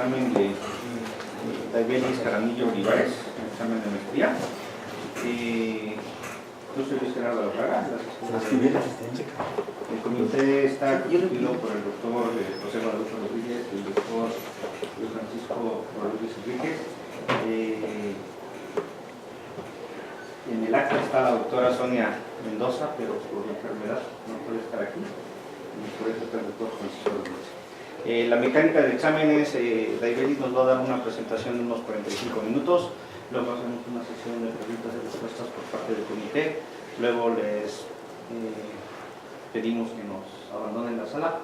examen de Daibelis Jaramillo Olivares, el examen de maestría. Yo soy Luis Gerardo de la Fraga. El comité está constituido por el doctor José Guadalupe Rodríguez y el doctor Luis Francisco Rodríguez Enríquez. En el acta está la doctora Sonia Mendoza, pero por la enfermedad no puede estar aquí. Y por eso está el doctor Francisco Rodríguez. La mecánica del examen es, Daibelis nos va a dar una presentación de unos 45 minutos, luego hacemos una sesión de preguntas y respuestas por parte del comité, luego les pedimos que nos abandonen la sala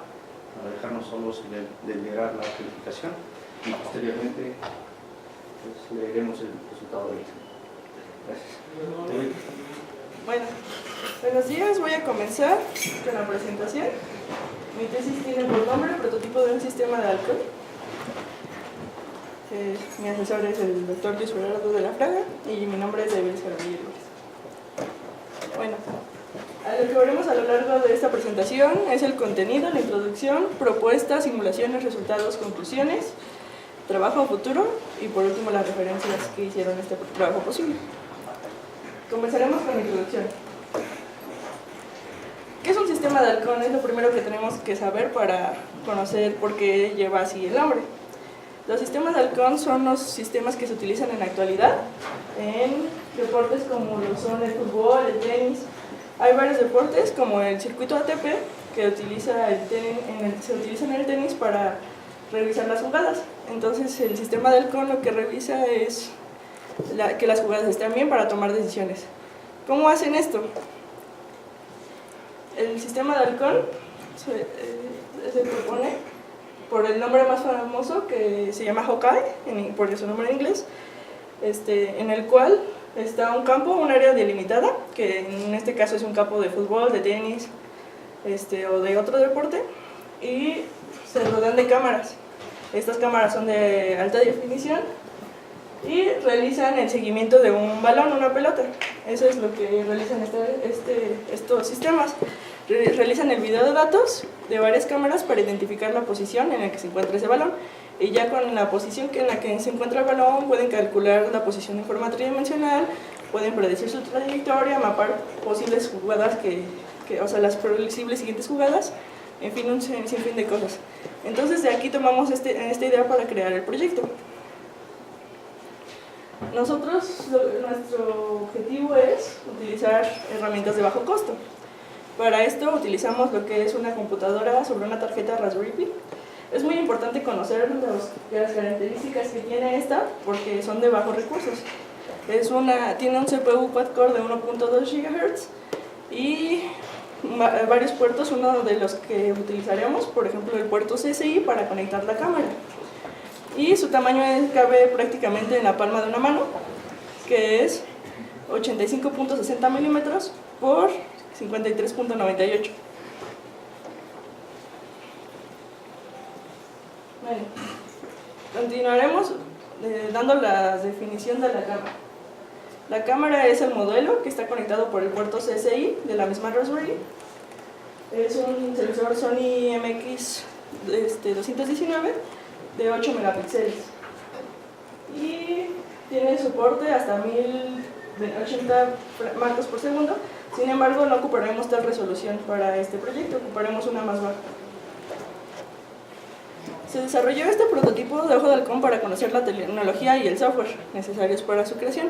para dejarnos solos de liberar la calificación y posteriormente pues, leeremos el resultado del examen. Gracias. Bueno, buenos días, voy a comenzar con la presentación. Mi tesis tiene por nombre Prototipo de un sistema de alcohol. Mi asesor es el doctor Luis Gerardo de la Fraga y mi nombre es Daibelis Jaramillo Olivares. Bueno, lo que veremos a lo largo de esta presentación es el contenido, la introducción, propuestas, simulaciones, resultados, conclusiones, trabajo futuro y por último las referencias que hicieron este trabajo posible. Comenzaremos con la introducción. ¿Qué es un sistema de halcón? Es lo primero que tenemos que saber para conocer por qué lleva así el nombre. Los sistemas de halcón son los sistemas que se utilizan en la actualidad en deportes como lo son el fútbol, el tenis. Hay varios deportes como el circuito ATP que se utiliza en el tenis para revisar las jugadas. Entonces el sistema de halcón lo que revisa es que las jugadas estén bien para tomar decisiones. ¿Cómo hacen esto? El sistema de halcón se propone por el nombre más famoso que se llama Hawkeye, por su nombre en inglés, en el cual está un campo, un área delimitada, que en este caso es un campo de fútbol, de tenis o de otro deporte, y se rodean de cámaras. Estas cámaras son de alta definición y realizan el seguimiento de un balón, una pelota. Eso es lo que realizan estos sistemas. Realizan el video de datos de varias cámaras para identificar la posición en la que se encuentra ese balón, y ya con la posición en la que se encuentra el balón pueden calcular la posición en forma tridimensional, pueden predecir su trayectoria, mapar posibles jugadas, o sea, las posibles siguientes jugadas, en fin, un sinfín de cosas. Entonces de aquí tomamos esta idea para crear el proyecto. Nuestro objetivo es utilizar herramientas de bajo costo. Para esto utilizamos lo que es una computadora sobre una tarjeta Raspberry Pi. Es muy importante conocer las características que tiene esta porque son de bajos recursos. Tiene un CPU quad-core de 1.2 GHz y varios puertos, uno de los que utilizaremos, por ejemplo el puerto CSI para conectar la cámara. Y su tamaño cabe prácticamente en la palma de una mano, que es 85.60 milímetros por 53.98. Bueno, continuaremos dando la definición de la cámara. La cámara es el modelo que está conectado por el puerto CSI de la misma Raspberry. Es un sensor Sony MX219 de 8 megapíxeles y tiene soporte hasta 1080 marcos por segundo. Sin embargo, no ocuparemos tal resolución para este proyecto, ocuparemos una más baja. Se desarrolló este prototipo de ojo de halcón para conocer la tecnología y el software necesarios para su creación,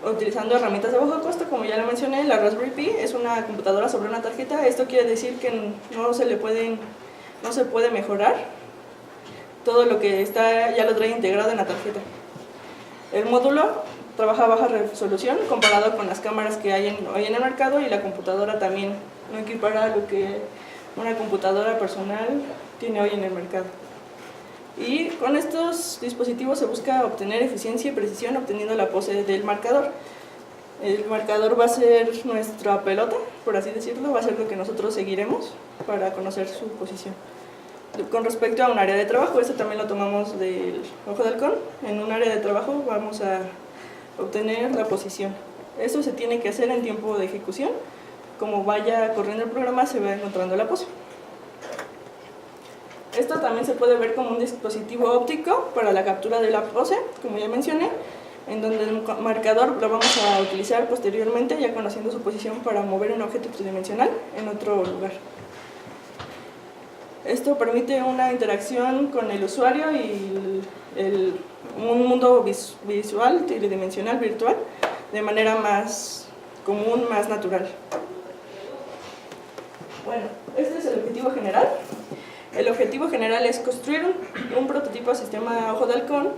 utilizando herramientas de bajo costo. Como ya lo mencioné, la Raspberry Pi es una computadora sobre una tarjeta. Esto quiere decir que no se puede mejorar. Todo lo que está ya lo trae integrado en la tarjeta. El módulo trabaja a baja resolución comparado con las cámaras que hay hoy en el mercado, y la computadora también no equipara lo que una computadora personal tiene hoy en el mercado. Y con estos dispositivos se busca obtener eficiencia y precisión obteniendo la pose del marcador. El marcador va a ser nuestra pelota, por así decirlo, va a ser lo que nosotros seguiremos para conocer su posición. Con respecto a un área de trabajo, esto también lo tomamos del ojo de halcón. En un área de trabajo vamos a obtener la posición. Esto se tiene que hacer en tiempo de ejecución. Como vaya corriendo el programa, se va encontrando la pose. Esto también se puede ver como un dispositivo óptico para la captura de la pose, como ya mencioné, en donde el marcador lo vamos a utilizar posteriormente, ya conociendo su posición, para mover un objeto tridimensional en otro lugar. Esto permite una interacción con el usuario y un mundo visual, tridimensional, virtual, de manera más común, más natural. Bueno, este es el objetivo general. El objetivo general es construir un prototipo de sistema ojo de halcón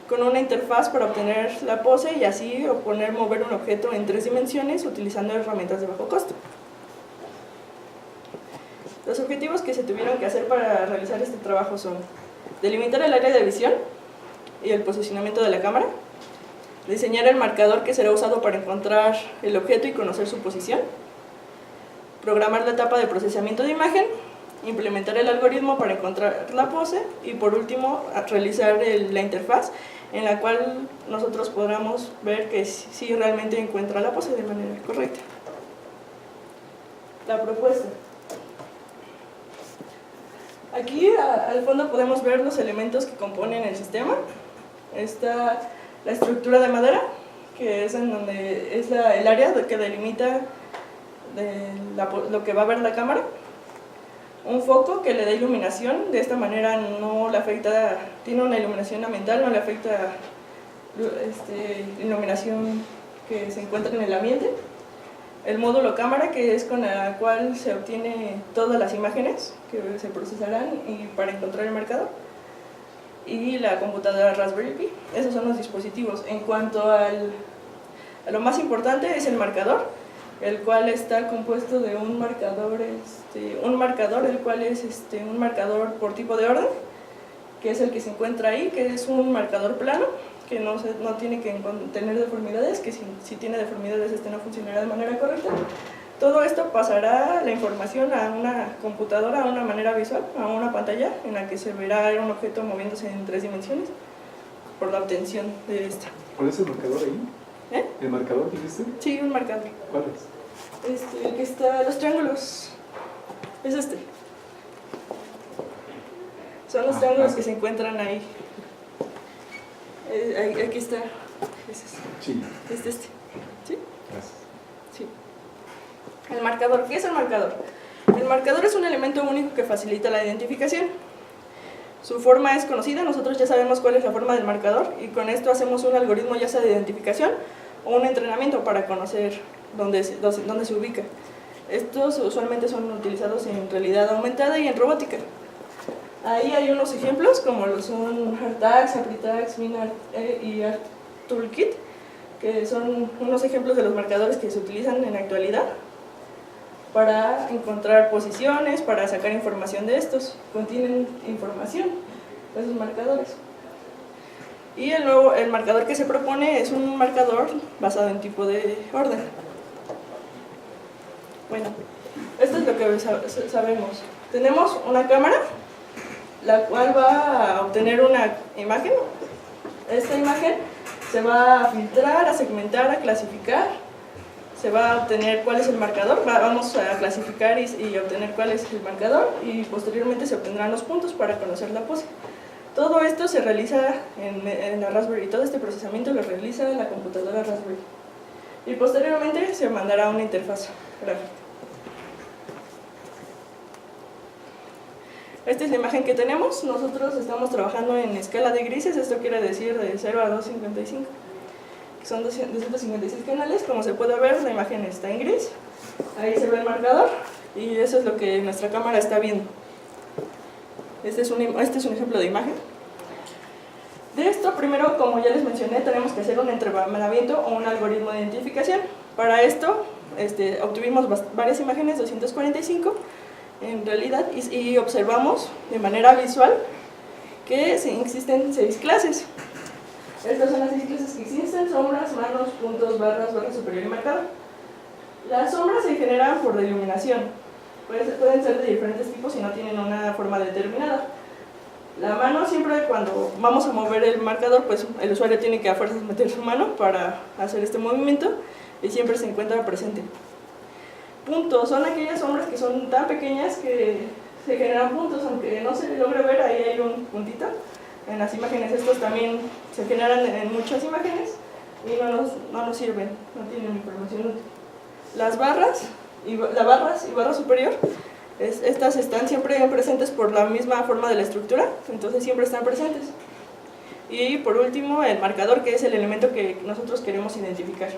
con una interfaz para obtener la pose y así mover un objeto en 3 dimensiones utilizando herramientas de bajo costo. Los objetivos que se tuvieron que hacer para realizar este trabajo son delimitar el área de visión y el posicionamiento de la cámara, diseñar el marcador que será usado para encontrar el objeto y conocer su posición, programar la etapa de procesamiento de imagen, implementar el algoritmo para encontrar la pose y por último realizar la interfaz en la cual nosotros podamos ver que sí realmente encuentra la pose de manera correcta. La propuesta. Aquí al fondo podemos ver los elementos que componen el sistema. Está la estructura de madera, que es en donde es el área que delimita lo que va a ver la cámara. Un foco que le da iluminación, de esta manera no le afecta, tiene una iluminación ambiental, no le afecta iluminación que se encuentra en el ambiente. El módulo cámara, que es con la cual se obtiene todas las imágenes que se procesarán y para encontrar el marcador. Y la computadora Raspberry Pi. Esos son los dispositivos. En cuanto a lo más importante es el marcador, el cual está compuesto de un marcador, el cual es un marcador por tipo de orden, que es el que se encuentra ahí, que es un marcador plano, que no tiene que tener deformidades, que si tiene deformidades no funcionará de manera correcta. Todo esto pasará la información a una computadora, a una manera visual, a una pantalla en la que se verá un objeto moviéndose en 3 dimensiones por la obtención de esta. ¿Cuál es el marcador ahí? ¿El marcador que dijiste? Sí, un marcador. ¿Cuál es? El que está, los triángulos. Es este. Son los triángulos que se encuentran ahí. Aquí está. Es este. Sí. ¿Sí? Gracias. Sí. El marcador. ¿Qué es el marcador? El marcador es un elemento único que facilita la identificación. Su forma es conocida, nosotros ya sabemos cuál es la forma del marcador y con esto hacemos un algoritmo ya sea de identificación o un entrenamiento para conocer dónde se ubica. Estos usualmente son utilizados en realidad aumentada y en robótica. Ahí hay unos ejemplos como lo son ArtAx, AppliTax, MinArt y ArtToolkit, que son unos ejemplos de los marcadores que se utilizan en la actualidad para encontrar posiciones, para sacar información de estos. Contienen información, esos marcadores. Y el marcador que se propone es un marcador basado en tipo de orden. Bueno, esto es lo que sabemos. Tenemos una cámara, la cual va a obtener una imagen. Esta imagen se va a filtrar, a segmentar, a clasificar. Se va a obtener cuál es el marcador, vamos a clasificar y obtener cuál es el marcador y posteriormente se obtendrán los puntos para conocer la pose. Todo esto se realiza en la Raspberry, todo este procesamiento lo realiza en la computadora Raspberry y posteriormente se mandará una interfaz gráfica. Esta es la imagen que tenemos. Nosotros estamos trabajando en escala de grises, esto quiere decir de 0 a 255. Son 256 canales, como se puede ver la imagen está en gris, ahí se ve el marcador y eso es lo que nuestra cámara está viendo. Este es un ejemplo de imagen. De esto primero, como ya les mencioné, tenemos que hacer un entrenamiento o un algoritmo de identificación. Para esto obtuvimos varias imágenes, 245 en realidad, y observamos de manera visual que existen 6 clases. Estas son las 6 clases que existen: sombras, manos, puntos, barras, barra superior y marcador. Las sombras se generan por iluminación. Pueden ser de diferentes tipos y no tienen una forma determinada. La mano, siempre cuando vamos a mover el marcador, pues el usuario tiene que a fuerzas meter su mano para hacer este movimiento y siempre se encuentra presente. Puntos son aquellas sombras que son tan pequeñas que se generan puntos, aunque no se logre ver, ahí hay un puntito. En las imágenes estos también se generan en muchas imágenes y no nos sirven, no tienen información útil. Las barras y barra superior, estas están siempre presentes por la misma forma de la estructura, entonces siempre están presentes. Y por último, el marcador, que es el elemento que nosotros queremos identificar.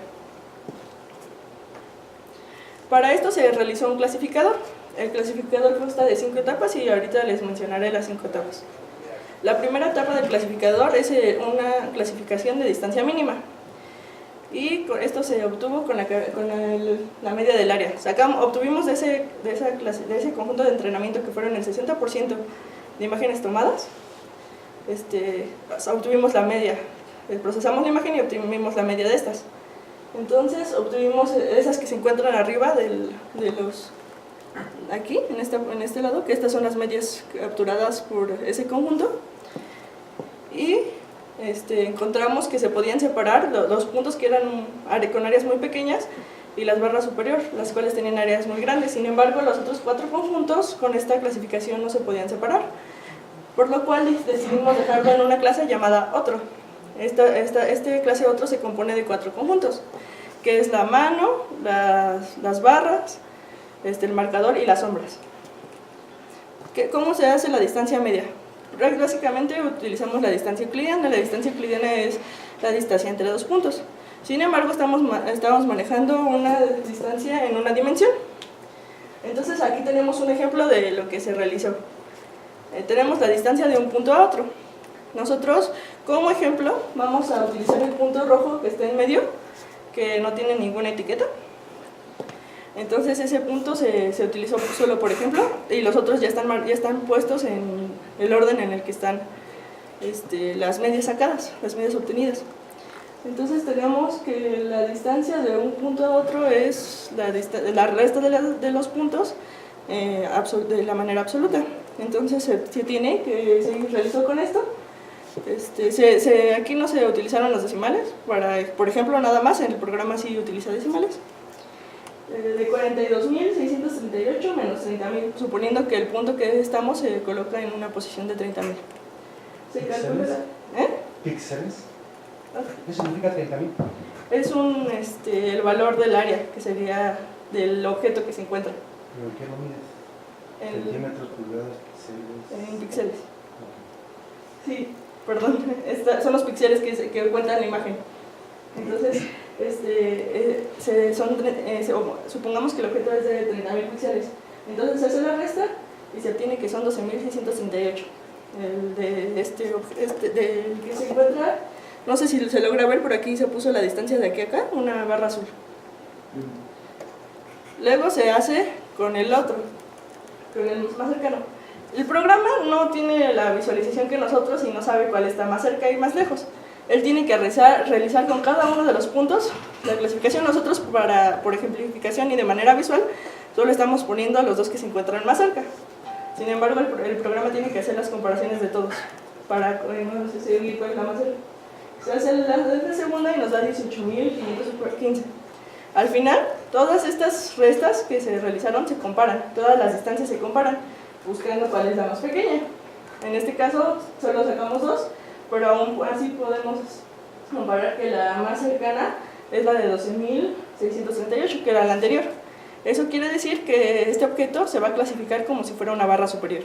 Para esto se realizó un clasificador. El clasificador consta de 5 etapas y ahorita les mencionaré las 5 etapas. La primera etapa del clasificador es una clasificación de distancia mínima. Y esto se obtuvo con la media del área. Obtuvimos de ese conjunto de entrenamiento que fueron el 60% de imágenes tomadas. Obtuvimos la media. Procesamos la imagen y obtuvimos la media de estas. Entonces obtuvimos esas que se encuentran arriba de los... Aquí, en este lado, que estas son las medias capturadas por ese conjunto. Y encontramos que se podían separar los puntos que eran con áreas muy pequeñas y las barras superior, las cuales tenían áreas muy grandes. Sin embargo, los otros 4 conjuntos con esta clasificación no se podían separar, por lo cual decidimos dejarlo en una clase llamada otro. Esta clase otro se compone de 4 conjuntos, que es la mano, las barras, el marcador y las sombras. ¿Cómo se hace la distancia media? Básicamente utilizamos la distancia euclidiana. La distancia euclidiana es la distancia entre 2 puntos. Sin embargo, estamos manejando una distancia en una dimensión. Entonces aquí tenemos un ejemplo de lo que se realizó. Tenemos la distancia de un punto a otro. Nosotros, como ejemplo, vamos a utilizar el punto rojo que está en medio, que no tiene ninguna etiqueta. Entonces ese punto se utilizó solo por ejemplo, y los otros ya están puestos en el orden en el que están las medias sacadas, las medias obtenidas. Entonces tenemos que la distancia de un punto a otro es la resta de los puntos de la manera absoluta. Entonces se tiene que se realizó con esto. Aquí no se utilizaron los decimales, por ejemplo, nada más, en el programa sí utiliza decimales. De 42.638 menos 30.000, suponiendo que el punto que estamos se coloca en una posición de 30.000. ¿Se calcula? ¿Píxeles? ¿Qué significa 30.000? Es el valor del área, que sería del objeto que se encuentra. ¿Pero en qué lo mides? ¿Centímetros, pulgadas, píxeles? En píxeles. Sí, perdón, son los píxeles que cuentan la imagen. Entonces, supongamos que el objeto es de 30.000 píxeles. Entonces se hace la resta y se obtiene que son 12.638. El del que se encuentra, no sé si se logra ver, por aquí se puso la distancia de aquí a acá, una barra azul. Luego se hace con el otro, con el más cercano. El programa no tiene la visualización que nosotros y no sabe cuál está más cerca y más lejos. Él tiene que realizar con cada uno de los puntos la clasificación. Nosotros, por ejemplificación y de manera visual, solo estamos poniendo a los 2 que se encuentran más cerca. Sin embargo, el programa tiene que hacer las comparaciones de todos para seguir cuál es la más cerca. Se hace la segunda y nos da 18.515. Al final, todas estas restas que se realizaron se comparan, todas las distancias se comparan, buscando cuál es la más pequeña. En este caso, solo sacamos 2. Pero aún así podemos comparar que la más cercana es la de 12.638, que era la anterior. Eso quiere decir que este objeto se va a clasificar como si fuera una barra superior.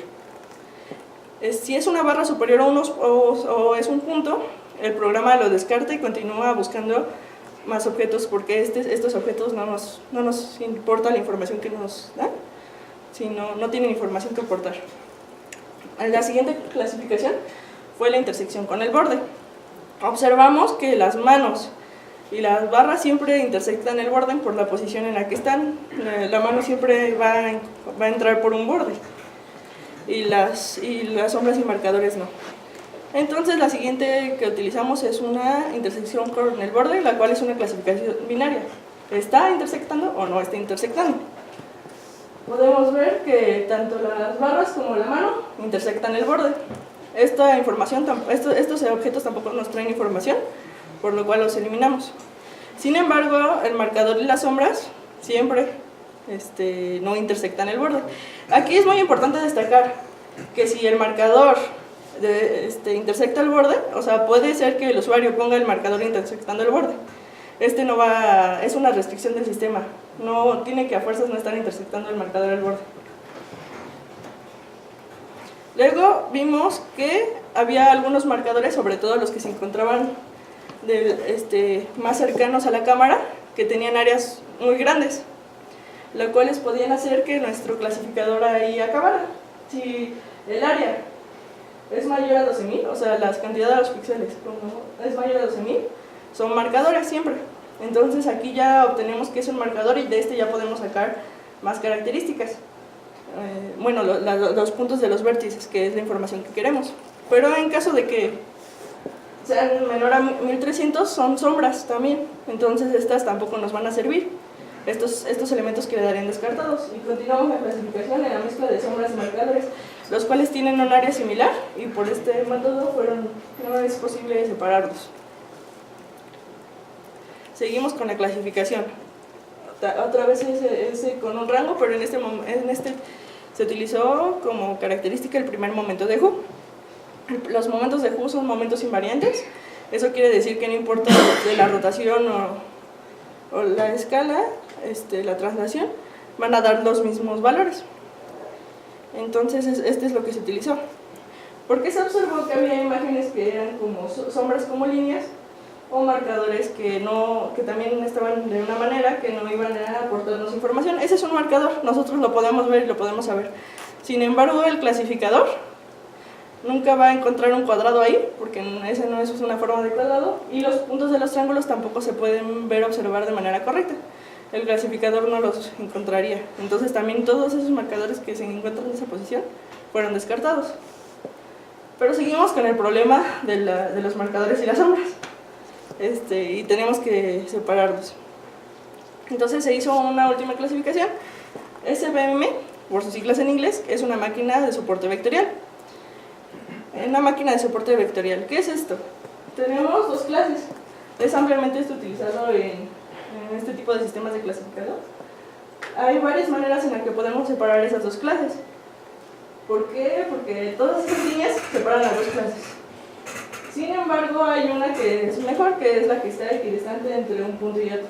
Si es una barra superior o es un punto, el programa lo descarta y continúa buscando más objetos, porque estos objetos no nos importa la información que nos dan, sino no tienen información que aportar. La siguiente clasificación fue la intersección con el borde. Observamos que las manos y las barras siempre intersectan el borde por la posición en la que están. La mano siempre va a entrar por un borde y las sombras y marcadores no. Entonces la siguiente que utilizamos es una intersección con el borde, la cual es una clasificación binaria. ¿Está intersectando o no está intersectando? Podemos ver que tanto las barras como la mano intersectan el borde. Esta información, estos objetos tampoco nos traen información, por lo cual los eliminamos. Sin embargo, el marcador y las sombras siempre no intersectan el borde. Aquí es muy importante destacar que si el marcador intersecta el borde, o sea, puede ser que el usuario ponga el marcador intersectando el borde. Es una restricción del sistema, no tiene que a fuerzas no estar intersectando el marcador el borde. Luego vimos que había algunos marcadores, sobre todo los que se encontraban más cercanos a la cámara, que tenían áreas muy grandes, lo cuales podían hacer que nuestro clasificador ahí acabara. Si el área es mayor a 12.000, o sea, la cantidad de los píxeles es mayor a 12.000, son marcadores siempre. Entonces aquí ya obtenemos que es un marcador y de ya podemos sacar más características. Bueno, los puntos de los vértices, que es la información que queremos. Pero en caso de que sean menor a 1300, son sombras también, entonces estas tampoco nos van a servir. Estos elementos quedarían descartados. Y continuamos la clasificación en la mezcla de sombras y marcadores, los cuales tienen un área similar y por este método no es posible separarlos. Seguimos con la clasificación. Otra vez con un rango, pero en este se utilizó como característica el primer momento de Hu. Los momentos de Hu son momentos invariantes. Eso quiere decir que no importa de la rotación o la escala, la traslación, van a dar los mismos valores. Entonces es lo que se utilizó. ¿Por qué se observó que había imágenes que eran como sombras como líneas o marcadores que también estaban de una manera que no iban a aportarnos información? Ese es un marcador, nosotros lo podemos ver y lo podemos saber. Sin embargo, el clasificador nunca va a encontrar un cuadrado ahí, porque ese no es una forma de cuadrado, y los puntos de los triángulos tampoco se pueden ver o observar de manera correcta. El clasificador no los encontraría. Entonces también todos esos marcadores que se encuentran en esa posición fueron descartados. Pero seguimos con el problema de los marcadores y las sombras. Y tenemos que separarlos. Entonces se hizo una última clasificación. SVM, por sus siglas en inglés, es una máquina de soporte vectorial. Una máquina de soporte vectorial, ¿qué es esto? Tenemos dos clases. Es ampliamente utilizado en este tipo de sistemas de clasificador. Hay varias maneras en las que podemos separar esas dos clases. ¿Por qué? Porque todas esas líneas separan las dos clases. Sin embargo, hay una que es mejor, que es la que está equidistante entre un punto y otro.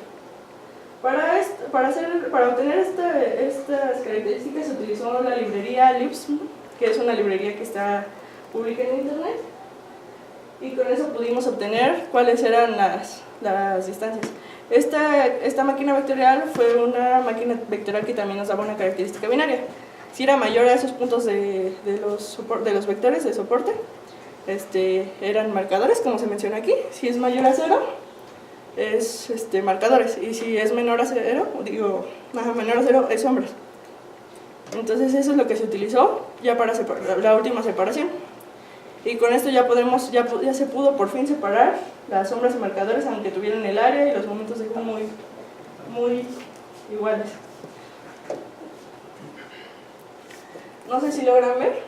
Para obtener estas características se utilizó la librería libsm, que es una librería que está pública en internet, y con eso pudimos obtener cuáles eran las distancias. Esta máquina vectorial fue una máquina vectorial que también nos daba una característica binaria. Si era mayor a esos puntos de los vectores de soporte, eran marcadores, como se menciona aquí. Si es mayor a 0, es marcadores, y si es menor a 0, menor a 0 es sombras. Entonces eso es lo que se utilizó ya para la última separación. Y con esto ya se pudo por fin separar las sombras y marcadores, aunque tuvieran el área y los momentos de Hu muy iguales. No sé si logran ver,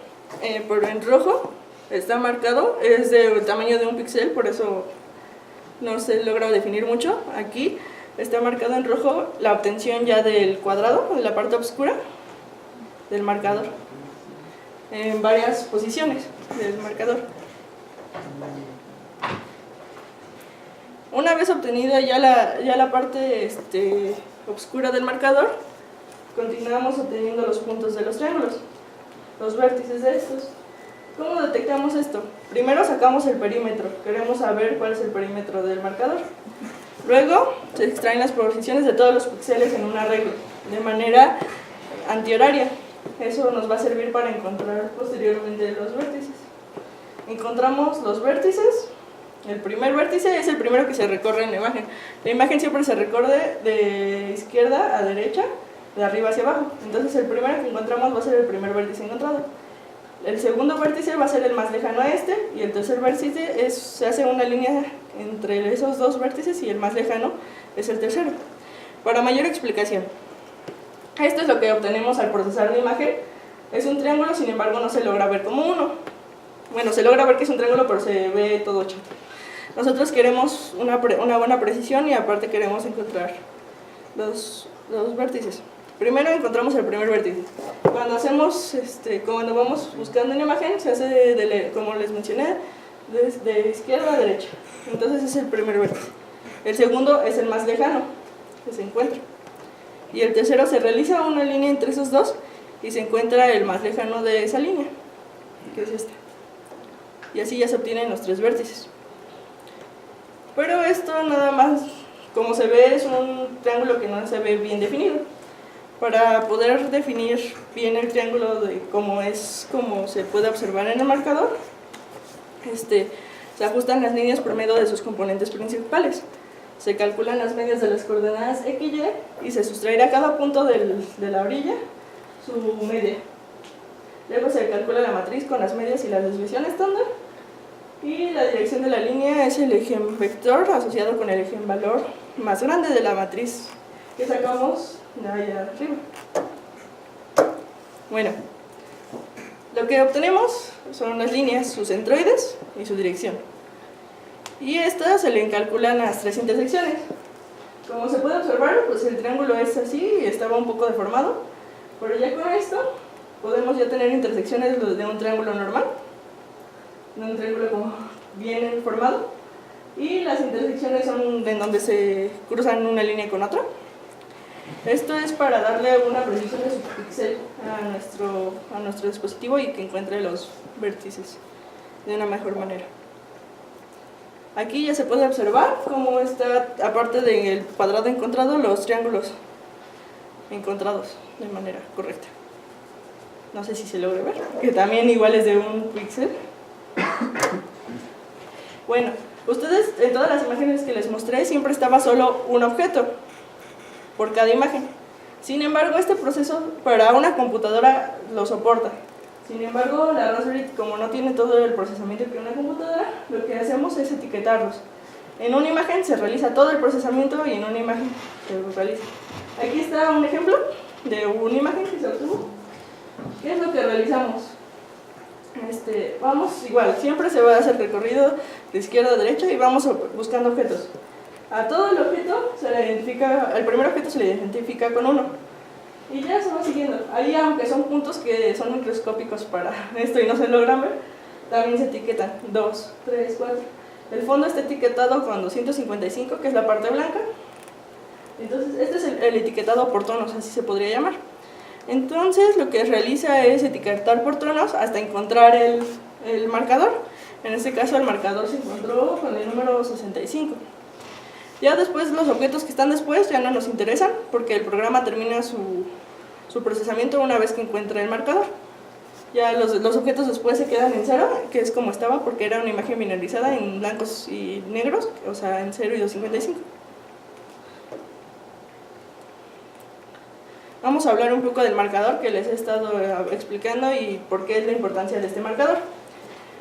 pero en rojo está marcado, es del tamaño de un píxel, por eso no se logra definir mucho. Aquí está marcado en rojo la obtención ya del cuadrado, de la parte oscura del marcador, en varias posiciones del marcador. Una vez obtenida ya la parte oscura del marcador, continuamos obteniendo los puntos de los triángulos, los vértices de estos. ¿Cómo detectamos esto? Primero sacamos el perímetro, queremos saber cuál es el perímetro del marcador. Luego se extraen las posiciones de todos los píxeles en un arreglo, de manera antihoraria. Eso nos va a servir para encontrar posteriormente los vértices. Encontramos los vértices. El primer vértice es el primero que se recorre en la imagen. La imagen siempre se recorre de izquierda a derecha, de arriba hacia abajo. Entonces el primero que encontramos va a ser el primer vértice encontrado. El segundo vértice va a ser el más lejano a y el tercer vértice se hace una línea entre esos dos vértices y el más lejano es el tercero. Para mayor explicación, esto es lo que obtenemos al procesar la imagen. Es un triángulo, sin embargo no se logra ver como uno. Bueno, se logra ver que es un triángulo, pero se ve todo chato. Nosotros queremos una buena precisión y aparte queremos encontrar los vértices. Primero encontramos el primer vértice. Cuando cuando vamos buscando una imagen, se hace, como les mencioné, de izquierda a derecha. Entonces es el primer vértice. El segundo es el más lejano que se encuentra. Y el tercero se realiza una línea entre esos dos y se encuentra el más lejano de esa línea, que es este. Y así ya se obtienen los 3 vértices. Pero esto nada más, como se ve, es un triángulo que no se ve bien definido. Para poder definir bien el triángulo como se puede observar en el marcador, se ajustan las líneas promedio de sus componentes principales. Se calculan las medias de las coordenadas x, y y se sustraerá a cada punto de la orilla su media. Luego se calcula la matriz con las medias y la desviación estándar, y la dirección de la línea es el eigenvector asociado con el eigenvalor más grande de la matriz que sacamos de allá arriba. Bueno, lo que obtenemos son las líneas, sus centroides y su dirección. Y estas se le calculan las 3 intersecciones. Como se puede observar, pues el triángulo es así y estaba un poco deformado, pero ya con esto podemos ya tener intersecciones de un triángulo normal, de un triángulo como bien formado, y las intersecciones son en donde se cruzan una línea con otra. Esto es para darle una precisión de su píxel a nuestro dispositivo y que encuentre los vértices de una mejor manera. Aquí ya se puede observar cómo está, aparte del cuadrado encontrado, los triángulos encontrados de manera correcta. No sé si se logra ver, que también igual es de un píxel. Bueno, ustedes en todas las imágenes que les mostré siempre estaba solo un objeto por cada imagen. Sin embargo, este proceso para una computadora lo soporta. Sin embargo, la Raspberry, como no tiene todo el procesamiento que una computadora, lo que hacemos es etiquetarlos. En una imagen se realiza todo el procesamiento y en una imagen se realiza. Aquí está un ejemplo de una imagen que se obtuvo. ¿Qué es lo que realizamos? Vamos igual, siempre se va a hacer recorrido de izquierda a derecha y vamos buscando objetos. A todo el objeto se le identifica, al primer objeto se le identifica con 1. Y ya se va siguiendo. Ahí, aunque son puntos que son microscópicos para esto y no se logran ver, también se etiquetan 2, 3, 4. El fondo está etiquetado con 255, que es la parte blanca. Entonces, este es el etiquetado por tonos, así se podría llamar. Entonces, lo que realiza es etiquetar por tonos hasta encontrar el marcador. En este caso, el marcador se encontró con el número 65. Ya después, los objetos que están después ya no nos interesan, porque el programa termina su procesamiento una vez que encuentra el marcador. Ya los objetos después se quedan en 0, que es como estaba, porque era una imagen binarizada en blancos y negros, o sea, en 0 y 255. Vamos a hablar un poco del marcador que les he estado explicando y por qué es la importancia de este marcador.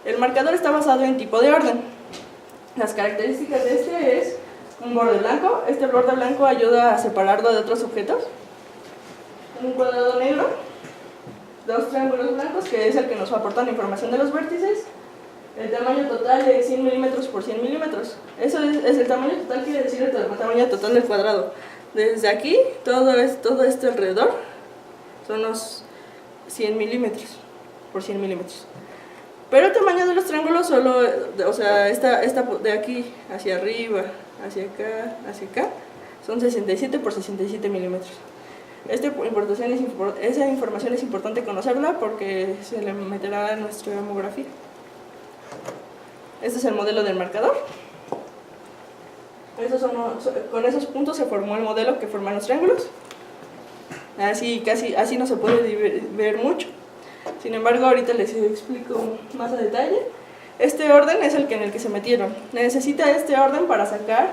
El marcador está basado en tipo de orden. Las características de este es un borde blanco. Este borde blanco ayuda a separarlo de otros objetos. Un cuadrado negro, 2 triángulos blancos, que es el que nos aporta la información de los vértices. El tamaño total de 100 milímetros por 100 milímetros. Eso es el tamaño total, quiere decir el tamaño total del cuadrado. Desde aquí, todo este alrededor son los 100 milímetros por 100 milímetros. Pero el tamaño de los triángulos solo, o sea, esta de aquí hacia arriba, hacia acá, son 67 por 67 milímetros. Esa información es importante conocerla porque se le meterá en nuestra homografía. Este es el modelo del marcador. Con esos puntos se formó el modelo que forman los triángulos. Así no se puede ver mucho. Sin embargo, ahorita les explico más a detalle. Este orden es en el que se metieron. Necesita este orden para sacar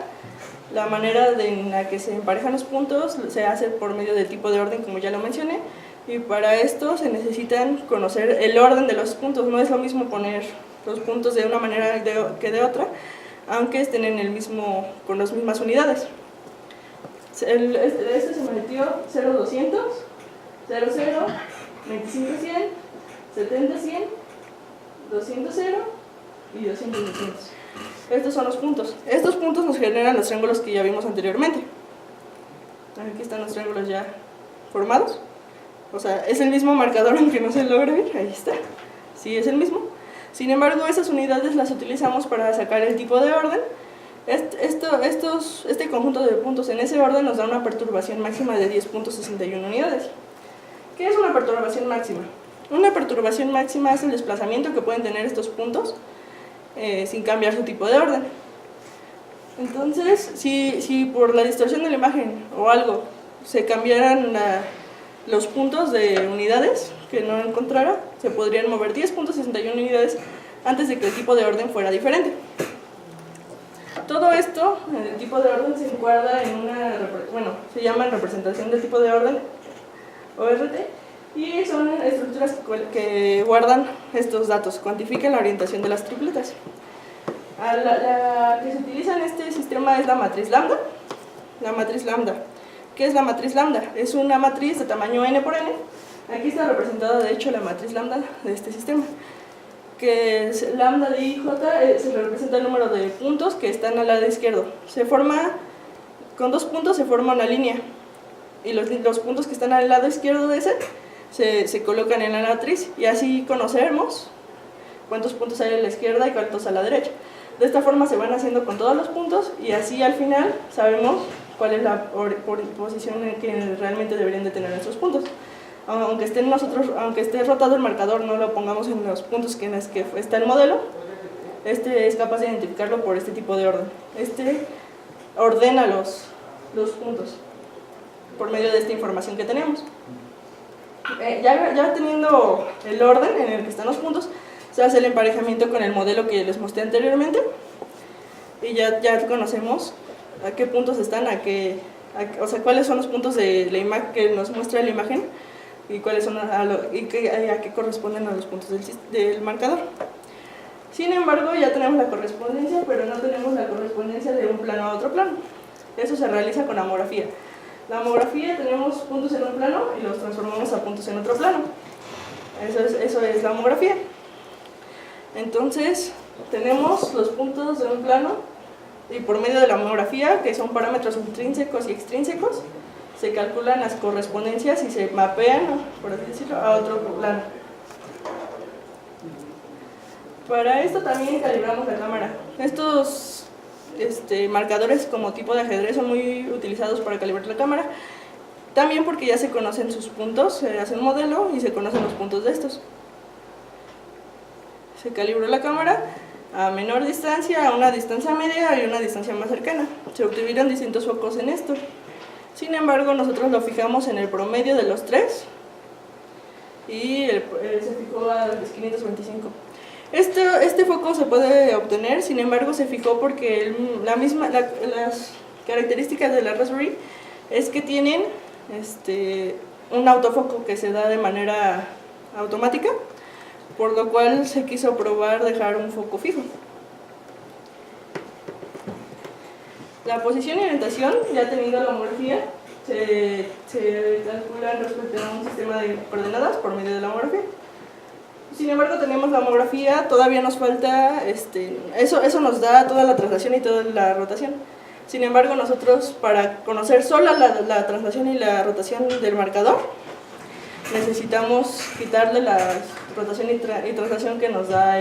la manera en la que se emparejan los puntos. Se hace por medio del tipo de orden, como ya lo mencioné. Y para esto se necesitan conocer el orden de los puntos. No es lo mismo poner los puntos de una manera que de otra, aunque estén con las mismas unidades. Este se metió 0,200, 0,0, 25, 100, 70, 100, 200, 0 y 200, 200. Estos son los puntos. Estos puntos nos generan los triángulos que ya vimos anteriormente. Aquí están los triángulos ya formados. O sea, es el mismo marcador aunque no se logre ver, ahí está, sí es el mismo. Sin embargo, esas unidades las utilizamos para sacar el tipo de orden. Este conjunto de puntos en ese orden nos da una perturbación máxima de 10.61 unidades. ¿Qué es una perturbación máxima? Una perturbación máxima es el desplazamiento que pueden tener estos puntos sin cambiar su tipo de orden. Entonces, si por la distorsión de la imagen o algo se cambiaran los puntos de unidades que no encontrara, se podrían mover 10.61 unidades antes de que el tipo de orden fuera diferente. Todo esto, el tipo de orden se encuadra en se llama representación del tipo de orden, ORT, y son estructuras que guardan estos datos, cuantifican la orientación de las tripletas. La que se utiliza en este sistema es la matriz lambda. La matriz lambda. ¿Qué es la matriz lambda? Es una matriz de tamaño n por n. Aquí está representada de hecho la matriz lambda de este sistema. Que es lambda de IJ, se representa el número de puntos que están al lado izquierdo. Con 2 puntos se forma una línea. Y los puntos que están al lado izquierdo de ese se colocan en la matriz. Y así conocemos cuántos puntos hay a la izquierda y cuántos a la derecha. De esta forma se van haciendo con todos los puntos y así al final sabemos cuál es la posición en que realmente deberían de tener nuestros puntos. Aunque esté rotado el marcador, no lo pongamos en los puntos en los que está el modelo, este es capaz de identificarlo por este tipo de orden. Este ordena los puntos por medio de esta información que tenemos. Ya teniendo el orden en el que están los puntos, se hace el emparejamiento con el modelo que les mostré anteriormente y ya conocemos a qué puntos están, o sea, cuáles son los puntos de la imagen que nos muestra la imagen y cuáles son a qué corresponden a los puntos del marcador. Sin embargo, ya tenemos la correspondencia, pero no tenemos la correspondencia de un plano a otro plano. Eso se realiza con la homografía. La homografía, tenemos puntos en un plano y los transformamos a puntos en otro plano. Eso es la homografía. Entonces, tenemos los puntos de un plano y por medio de la homografía, que son parámetros intrínsecos y extrínsecos, se calculan las correspondencias y se mapean, por así decirlo, a otro plano. Para esto también calibramos la cámara. Estos marcadores como tipo de ajedrez son muy utilizados para calibrar la cámara, también porque ya se conocen sus puntos, se hace un modelo y se conocen los puntos de estos. Se calibró la cámara a menor distancia, a una distancia media y una distancia más cercana. Se obtuvieron distintos focos en esto. Sin embargo, nosotros lo fijamos en el promedio de los tres y se fijó a 525. Este foco se puede obtener, sin embargo se fijó porque las características de la Raspberry es que tienen un autofoco que se da de manera automática, por lo cual se quiso probar dejar un foco fijo. La posición y orientación, ya teniendo la homografía, se calculan respecto a un sistema de coordenadas por medio de la homografía. Sin embargo, tenemos la homografía, todavía nos falta, eso nos da toda la traslación y toda la rotación. Sin embargo, nosotros para conocer solo la traslación y la rotación del marcador, necesitamos quitarle la rotación y traslación que nos da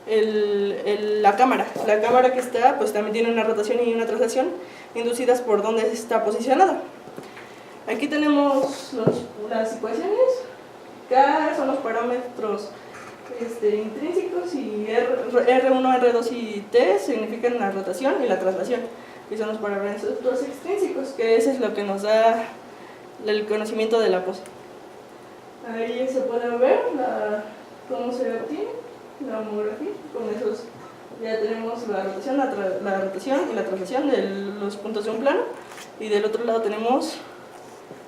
la cámara. La cámara que está, pues también tiene una rotación y una traslación inducidas por donde está posicionada. Aquí tenemos las ecuaciones. K son los parámetros intrínsecos y R1, R2 y T significan la rotación y la traslación. Y son los parámetros extrínsecos, que ese es lo que nos da el conocimiento de la pose. Ahí se puede ver cómo se obtiene la homografía. Con esos ya tenemos la rotación y la traslación de los puntos de un plano. Y del otro lado tenemos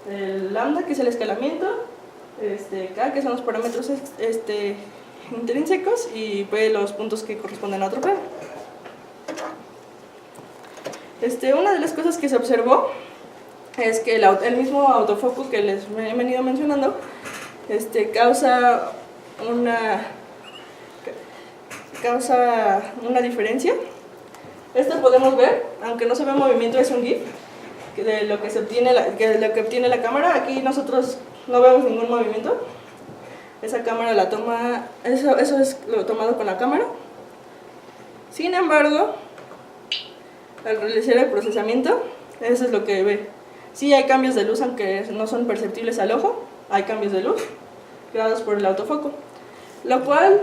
el lambda, que es el escalamiento, K, que son los parámetros intrínsecos, y P, los puntos que corresponden a otro plano. Una de las cosas que se observó es que el mismo autofoco que les he venido mencionando causa una diferencia. Esto podemos ver, aunque no se ve movimiento, es un GIF, de lo que se obtiene lo que obtiene la cámara. Aquí nosotros no vemos ningún movimiento. Esa cámara la toma, eso es lo tomado con la cámara. Sin embargo, al realizar el procesamiento, eso es lo que ve. Sí hay cambios de luz, aunque no son perceptibles al ojo, hay cambios de luz creados por el autofoco, lo cual,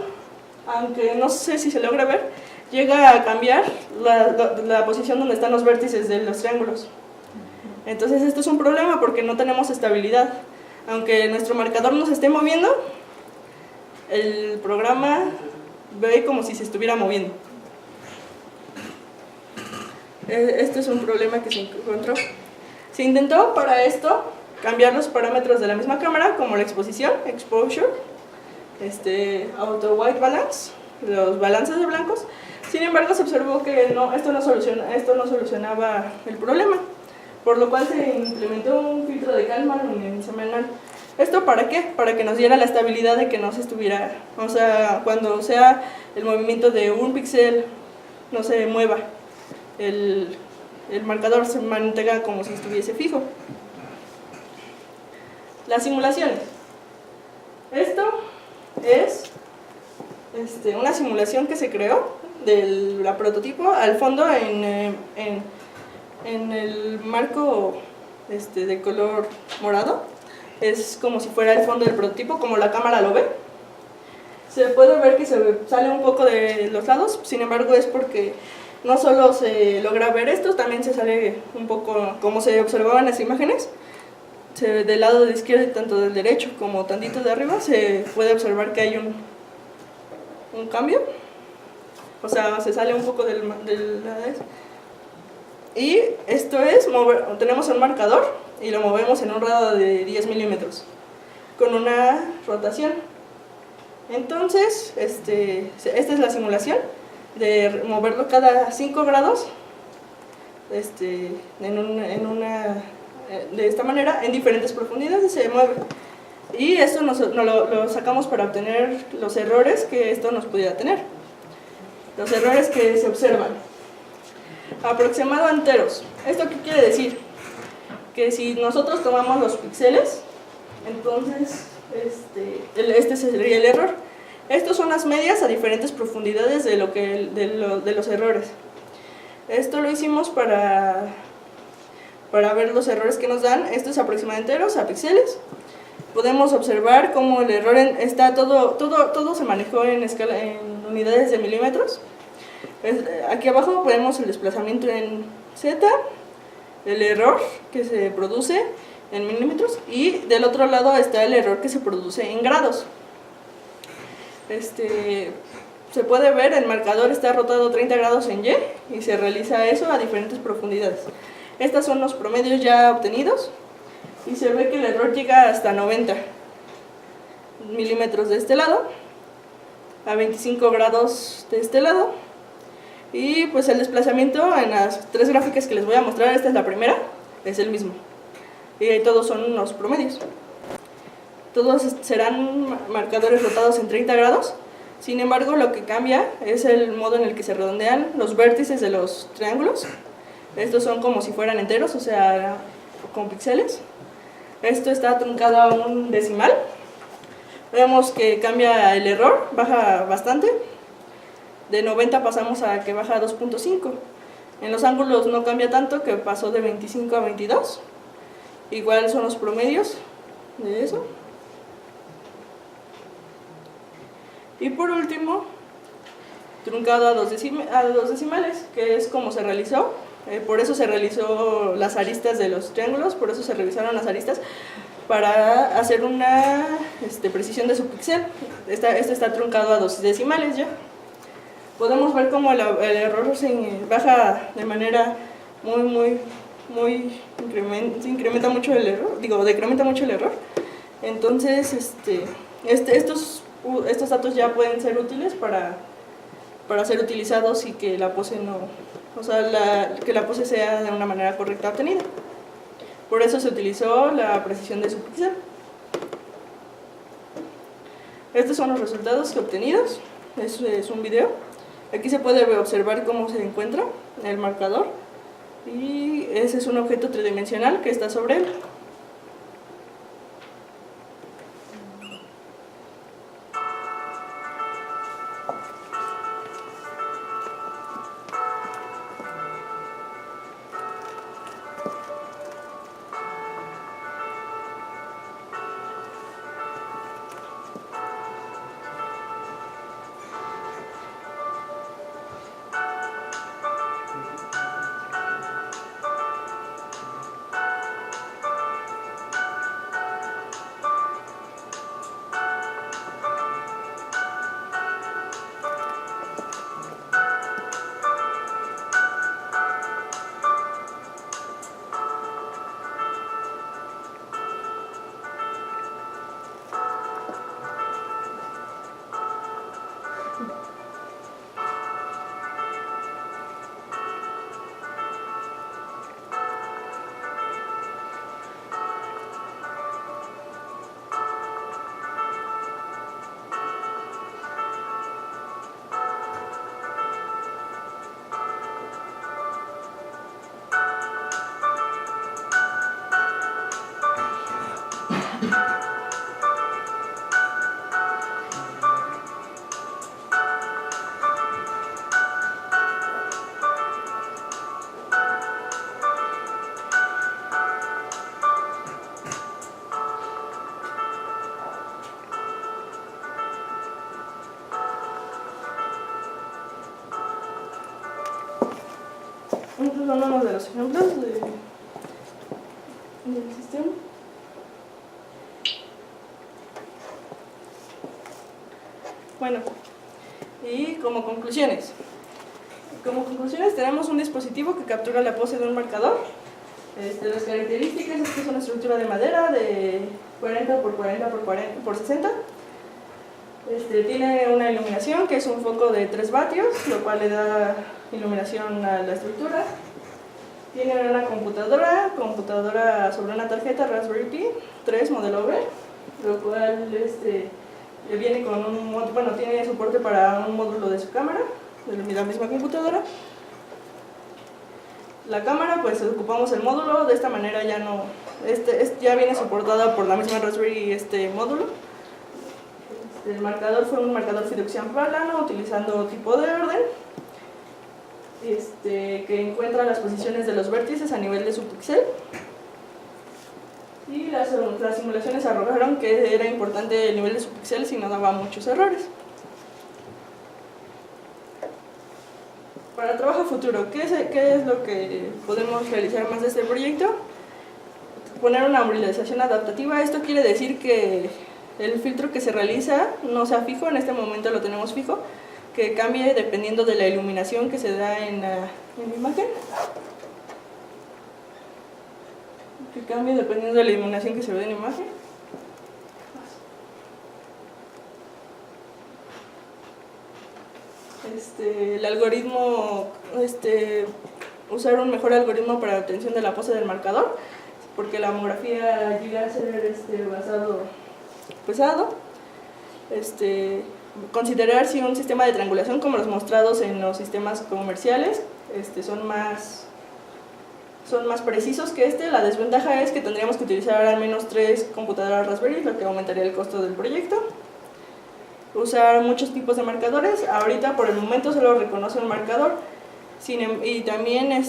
aunque no sé si se logra ver, llega a cambiar la posición donde están los vértices de los triángulos. Entonces esto es un problema porque no tenemos estabilidad. Aunque nuestro marcador no se esté moviendo, el programa ve como si se estuviera moviendo. Este es un problema que se encontró. Se intentó para esto cambiar los parámetros de la misma cámara, como la exposición, exposure, auto white balance, los balances de blancos. Sin embargo, se observó que esto no solucionaba el problema, por lo cual se implementó un filtro de Kalman unidimensional. ¿Esto para qué? Para que nos diera la estabilidad de que no se estuviera, o sea, cuando sea el movimiento de un píxel no se mueva, el marcador se mantenga como si estuviese fijo. Las simulaciones. Esto es una simulación que se creó del prototipo. Al fondo en el marco de color morado es como si fuera el fondo del prototipo, como la cámara lo ve. Se puede ver que se sale un poco de los lados, sin embargo es porque no solo se logra ver esto, también se sale un poco como se observaba en las imágenes. Del lado de izquierda y tanto del derecho como tantito de arriba se puede observar que hay un cambio, o sea, se sale un poco del y esto es tenemos un marcador y lo movemos en un radio de 10 milímetros con una rotación. Entonces esta es la simulación de moverlo cada 5 grados de esta manera en diferentes profundidades se mueve, y esto lo sacamos para obtener los errores que esto nos pudiera tener, los errores que se observan. Aproximado a enteros. ¿Esto qué quiere decir? Que si nosotros tomamos los píxeles, entonces este sería el error. Estos son las medias a diferentes profundidades de los errores. Esto lo hicimos para ver los errores que nos dan. Esto es aproximado a enteros, a píxeles. Podemos observar cómo el error está todo se manejó en unidades de milímetros. Aquí abajo vemos el desplazamiento en Z, el error que se produce en milímetros, y del otro lado está el error que se produce en grados. Se puede ver, el marcador está rotado 30 grados en Y y se realiza eso a diferentes profundidades. Estos son los promedios ya obtenidos y se ve que el error llega hasta 90 milímetros de este lado, a 25 grados de este lado, y pues el desplazamiento en las 3 gráficas que les voy a mostrar, esta es la primera, es el mismo, y ahí todos son los promedios. Todos serán marcadores rotados en 30 grados, sin embargo lo que cambia es el modo en el que se redondean los vértices de los triángulos. Estos son como si fueran enteros, o sea, con píxeles. Esto está truncado a un decimal. Vemos que cambia el error, baja bastante. De 90 pasamos a que baja a 2.5. En los ángulos no cambia tanto, que pasó de 25 a 22. Igual son los promedios de eso. Y por último, truncado a dos decimales, que es como se realizó. Por eso se realizó las aristas de los triángulos, por eso se revisaron las aristas, para hacer una precisión de su píxel. Este está truncado a 2 decimales ya. Podemos ver cómo el error se baja de manera se incrementa mucho el error, decrementa mucho el error. Entonces estos datos ya pueden ser útiles para ser utilizados y que la pose que la pose sea de una manera correcta obtenida. Por eso se utilizó la precisión de su píxel. Estos son los resultados obtenidos. Es un video. Aquí se puede observar cómo se encuentra el marcador. Y ese es un objeto tridimensional que está sobre él. Estos son unos de los ejemplos del sistema. Bueno, y como conclusiones tenemos un dispositivo que captura la pose de un marcador. Las características es que es una estructura de madera de 40 por 40 por 60. Tiene una iluminación que es un foco de 3 vatios, lo cual le da iluminación a la estructura. Tiene una computadora sobre una tarjeta Raspberry Pi 3 modelo B, lo cual le viene con tiene soporte para un módulo de su cámara, de la misma computadora. La cámara, pues ocupamos el módulo, de esta manera ya no, ya viene soportada por la misma Raspberry módulo. El marcador fue un marcador fiducian plano utilizando tipo de orden, que encuentra las posiciones de los vértices a nivel de su píxel. Y las simulaciones arrojaron que era importante el nivel de su píxel si no daba muchos errores. Para trabajo futuro, ¿qué es lo que podemos realizar más de este proyecto? Poner una modelización adaptativa. Esto quiere decir que el filtro que se realiza no sea fijo, en este momento lo tenemos fijo, que cambie dependiendo de la iluminación que se da en la imagen. Que cambie dependiendo de la iluminación que se ve en la imagen. El algoritmo, usar un mejor algoritmo para la obtención de la pose del marcador, porque la homografía llega a ser pesado. Considerar si un sistema de triangulación como los mostrados en los sistemas comerciales son más precisos que La desventaja es que tendríamos que utilizar al menos 3 computadoras Raspberry, lo que aumentaría el costo del proyecto. Usar muchos tipos de marcadores. Ahorita por el momento solo reconoce un marcador y también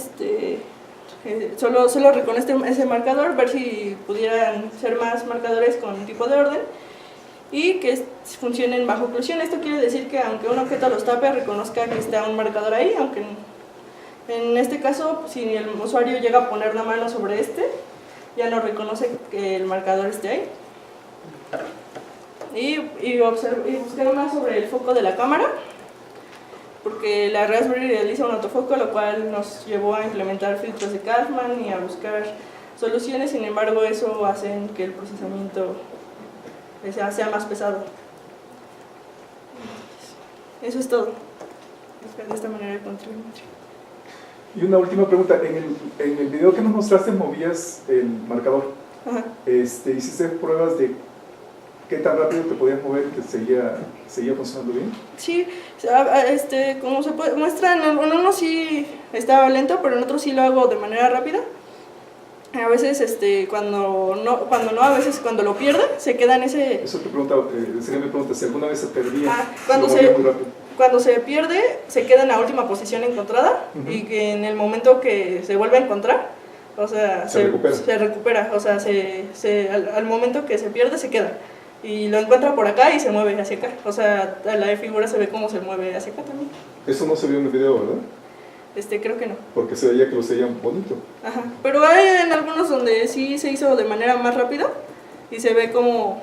solo reconoce ese marcador, ver si pudieran ser más marcadores con tipo de orden y que funcionen bajo oclusión. Esto quiere decir que aunque un objeto los tape, reconozca que está un marcador ahí, aunque en este caso, si el usuario llega a poner la mano sobre ya no reconoce que el marcador esté ahí. Y buscar más sobre el foco de la cámara, porque la Raspberry realiza un autofoco, lo cual nos llevó a implementar filtros de Kalman y a buscar soluciones. Sin embargo, eso hace que el procesamiento sea más pesado. Eso es todo. De esta manera contribuir. Y una última pregunta, en el video que nos mostraste movías el marcador. Ajá. ¿Hiciste pruebas de ¿Qué tan rápido te podías mover que seguía funcionando bien? Sí, como se muestra, en uno sí estaba lento, pero en otro sí lo hago de manera rápida. A veces, cuando no, a veces cuando lo pierde, se queda en ese... Eso te pregunta, sería mi pregunta, si alguna vez se perdía, cuando lo movía muy rápido. Cuando se pierde, se queda en la última posición encontrada y que en el momento que se vuelve a encontrar, o sea, se recupera, o sea, al momento que se pierde, se queda. Y lo encuentra por acá y se mueve hacia acá. O sea, la figura se ve cómo se mueve hacia acá también. Eso no se vio en el video, ¿verdad? Creo que no. Porque se veía que lo seguían bonito. Ajá. Pero hay en algunos donde sí se hizo de manera más rápida y se ve como...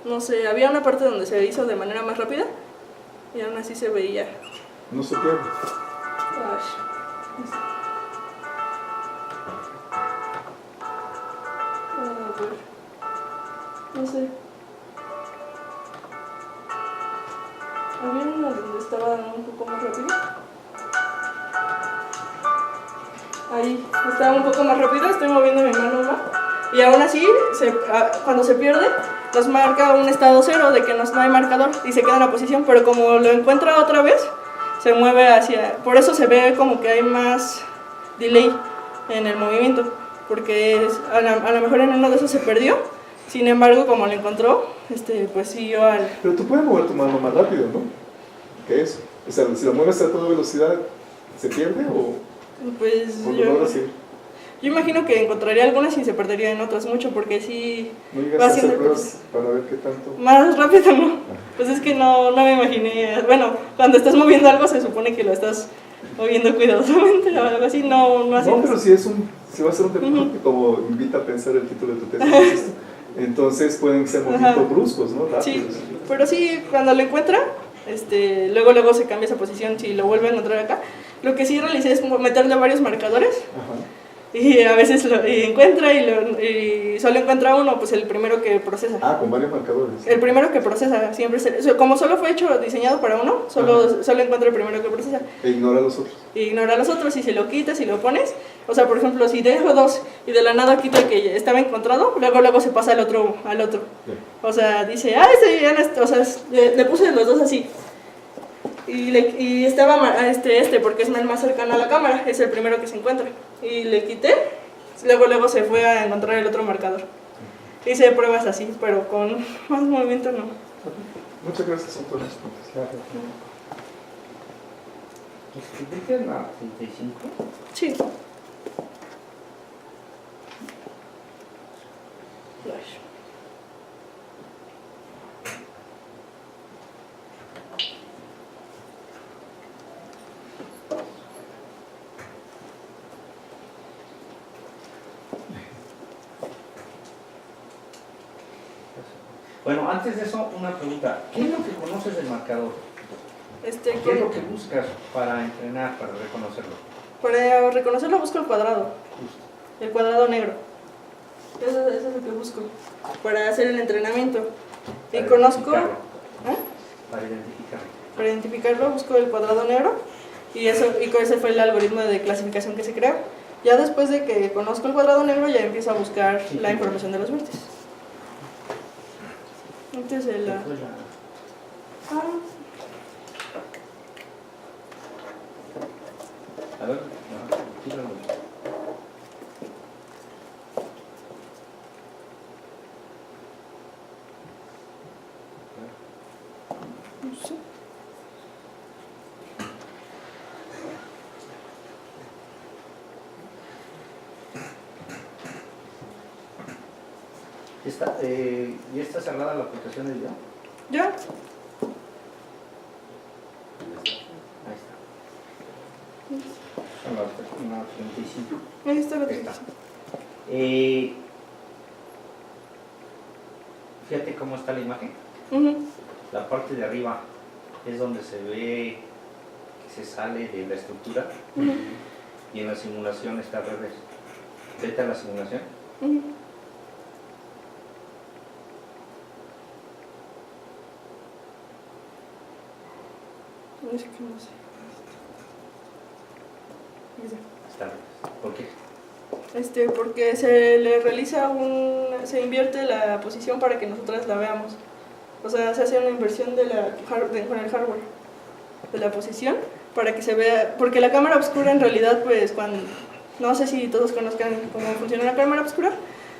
No sé, había una parte donde se hizo de manera más rápida y aún así se veía. No se pierde. No sé. Había una donde estaba un poco más rápido. Ahí, estaba un poco más rápido, estoy moviendo mi mano más. Y aún así, cuando se pierde, nos marca un estado cero de que no hay marcador y se queda en la posición, pero como lo encuentra otra vez, se mueve hacia... Por eso se ve como que hay más delay en el movimiento, porque a lo mejor en uno de esos se perdió, sin embargo, como lo encontró, pues siguió al... Pero tú puedes mover tu mano más rápido, ¿no? ¿Qué es? O sea, si la mueves a toda velocidad, ¿se pierde o...? Pues yo imagino que encontraría algunas y se perdería en otras mucho, porque sí... ¿No llegas a hacer pruebas para ver qué tanto? Más rápido, ¿no? Pues es que no me imaginé... Bueno, cuando estás moviendo algo se supone que lo estás moviendo cuidadosamente o algo así, no así. No, pero si va a ser un deporte, como invita a pensar el título de tu tesis, entonces pueden ser movimientos bruscos, ¿no? Rápidos. Sí, pero sí, cuando lo encuentra, luego se cambia esa posición, si lo vuelve a encontrar acá. Lo que sí realicé es meterle varios marcadores. Ajá. Y a veces lo encuentra y solo encuentra uno, pues el primero que procesa. Con varios marcadores. El primero que procesa, siempre como solo fue diseñado para uno, solo encuentra el primero que procesa. E ignora a los otros. Ignora a los otros y si lo quitas y lo pones, o sea, por ejemplo, si dejo dos y de la nada quito el que estaba encontrado, luego se pasa al otro. Yeah. O sea, dice, ya no está, o sea, le puse los dos así. Y estaba porque es el más cercano a la cámara, es el primero que se encuentra. Y le quité, luego se fue a encontrar el otro marcador. Hice pruebas así, pero con más movimiento no. Muchas gracias, son todas las preguntas. Gracias. ¿Escribiste en la 35? Sí. Bueno, antes de eso, una pregunta. ¿Qué es lo que conoces del marcador? ¿Qué es lo que buscas para entrenar, para reconocerlo? Para reconocerlo busco el cuadrado. Justo. El cuadrado negro. Eso es lo que busco. Para hacer el entrenamiento. Y conozco... Para identificarlo. Para identificarlo busco el cuadrado negro. Y ese fue el algoritmo de clasificación que se creó. Ya después de que conozco el cuadrado negro, ya empiezo a buscar la información de los vértices. Entonces a ver, tíralo. No sé. ¿Ya está cerrada la aplicación de video? ¿Ya? Ahí está. Son las 35. Ahí está la 35. Fíjate cómo está la imagen. La parte de arriba es donde se ve que se sale de la estructura y en la simulación está al revés. Vete a la simulación. Es que no sé. Está al revés. ¿Por qué? Porque se le realiza se invierte la posición para que nosotras la veamos. O sea, se hace una inversión con el hardware de la posición para que se vea, porque la cámara oscura en realidad, pues no sé si todos conozcan cómo funciona la cámara oscura,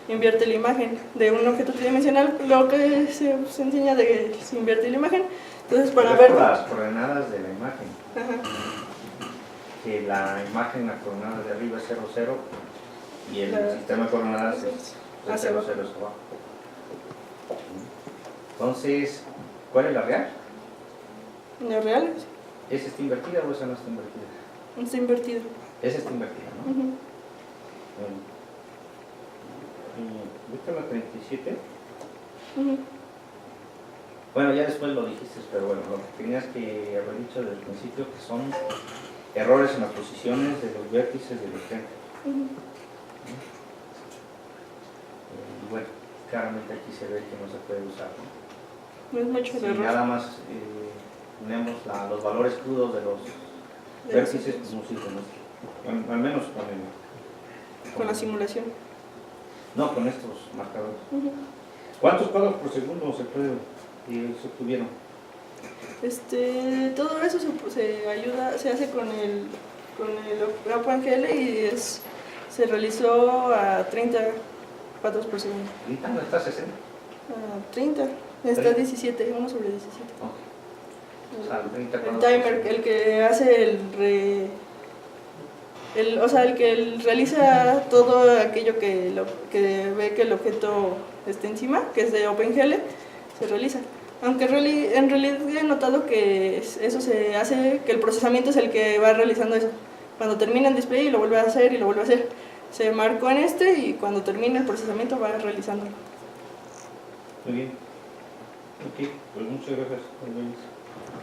invierte la imagen de un objeto tridimensional, lo que se enseña de que se invierte la imagen. Entonces, para ver las coordenadas de la imagen. Ajá. Que la imagen, la coordenada de arriba es 0, 0 y el sistema de coordenadas es 0, 0 es abajo. Entonces, ¿cuál es la real? ¿La real? ¿Esa está invertida o esa no está invertida? Está invertida. Esa está invertida, ¿no? Bueno. ¿Viste la 37? Bueno, ya después lo dijiste, pero bueno, lo que tenías que haber dicho desde el principio, que son errores en las posiciones de los vértices de los centros. Y bueno, claramente aquí se ve que no se puede usar, ¿no? No es mucho Si error. nada más tenemos los valores crudos de los vértices, pues no sirve, ¿no? Al menos con la simulación. No, con estos marcadores. ¿Cuántos cuadros por segundo se obtuvieron? Todo eso se hace con el OpenGL y se realizó a 30 cuadros por segundo. ¿Ahorita no está 60? 30, está 17, 1 sobre 17. Okay. O sea, 30 el timer, el que hace el que realiza todo aquello que ve que el objeto esté encima, que es de OpenGL, se realiza. Aunque en realidad he notado que eso se hace, que el procesamiento es el que va realizando eso. Cuando termina el display lo vuelve a hacer y lo vuelve a hacer. Se marcó en y cuando termina el procesamiento va realizándolo. Muy bien. Ok, pues muchas gracias.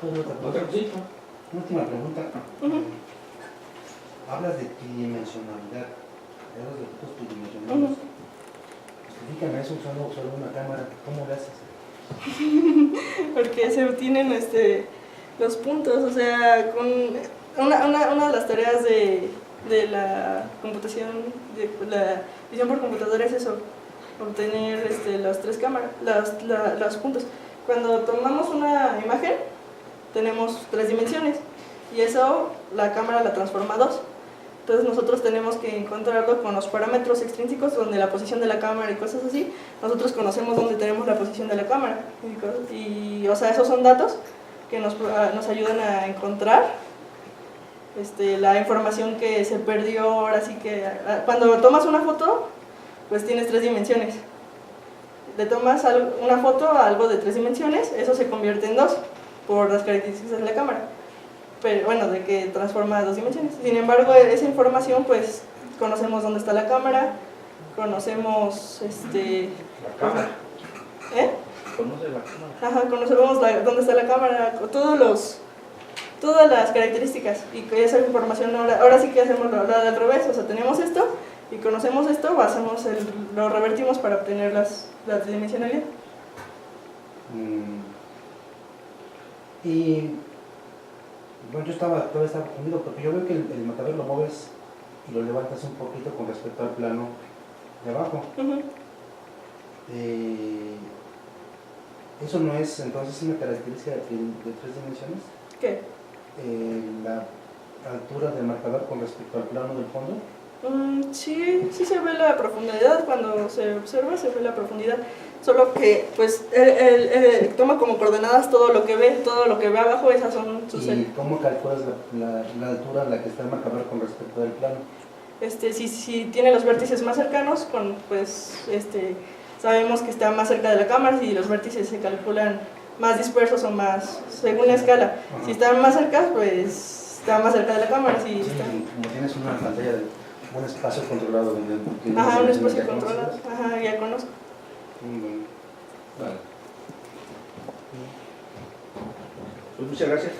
Una última pregunta. Hablas de tridimensionalidad, hablas de objetos tridimensionales. Explícame eso usando solo una cámara, ¿cómo lo haces? Porque se obtienen los puntos, o sea, con una de las tareas de la computación, de la visión por computadora es eso, obtener las tres cámaras, los puntos. Cuando tomamos una imagen, tenemos 3 dimensiones y eso la cámara la transforma a 2. Entonces nosotros tenemos que encontrarlo con los parámetros extrínsecos, donde la posición de la cámara y cosas así. Nosotros conocemos dónde tenemos la posición de la cámara. O sea, esos son datos que nos ayudan a encontrar la información que se perdió. Ahora sí que cuando tomas una foto, pues tienes 3 dimensiones. Le tomas una foto a algo de 3 dimensiones, eso se convierte en 2 por las características de la cámara. Pero bueno, de que transforma a 2 dimensiones. Sin embargo, esa información, pues, conocemos dónde está la cámara, conocemos, La cámara. ¿Conoces la cámara? Ajá, conocemos dónde está la cámara, todas las características. Y que esa información, ahora sí que hacemos lo al revés, o sea, tenemos esto, y conocemos esto, lo revertimos para obtener la tridimensionalidad. Y bueno, yo todavía estaba confundido porque yo veo que el marcador lo mueves y lo levantas un poquito con respecto al plano de abajo. ¿Eso no es entonces una característica de 3 dimensiones? ¿Qué? La altura del marcador con respecto al plano del fondo. Sí se ve la profundidad, cuando se observa se ve la profundidad, solo que pues toma como coordenadas todo lo que ve abajo, esas son sus... ¿Y cómo calculas la altura a la que está el marcador con respecto al plano? Si tiene los vértices más cercanos, sabemos que está más cerca de la cámara, si los vértices se calculan más dispersos o más, según la escala. Ajá. Si están más cerca, pues está más cerca de la cámara. Sí, como tienes una pantalla de un espacio controlado donde... Ajá, un espacio controlado. Ajá, ya conozco. Bueno. Vale. Pues muchas gracias.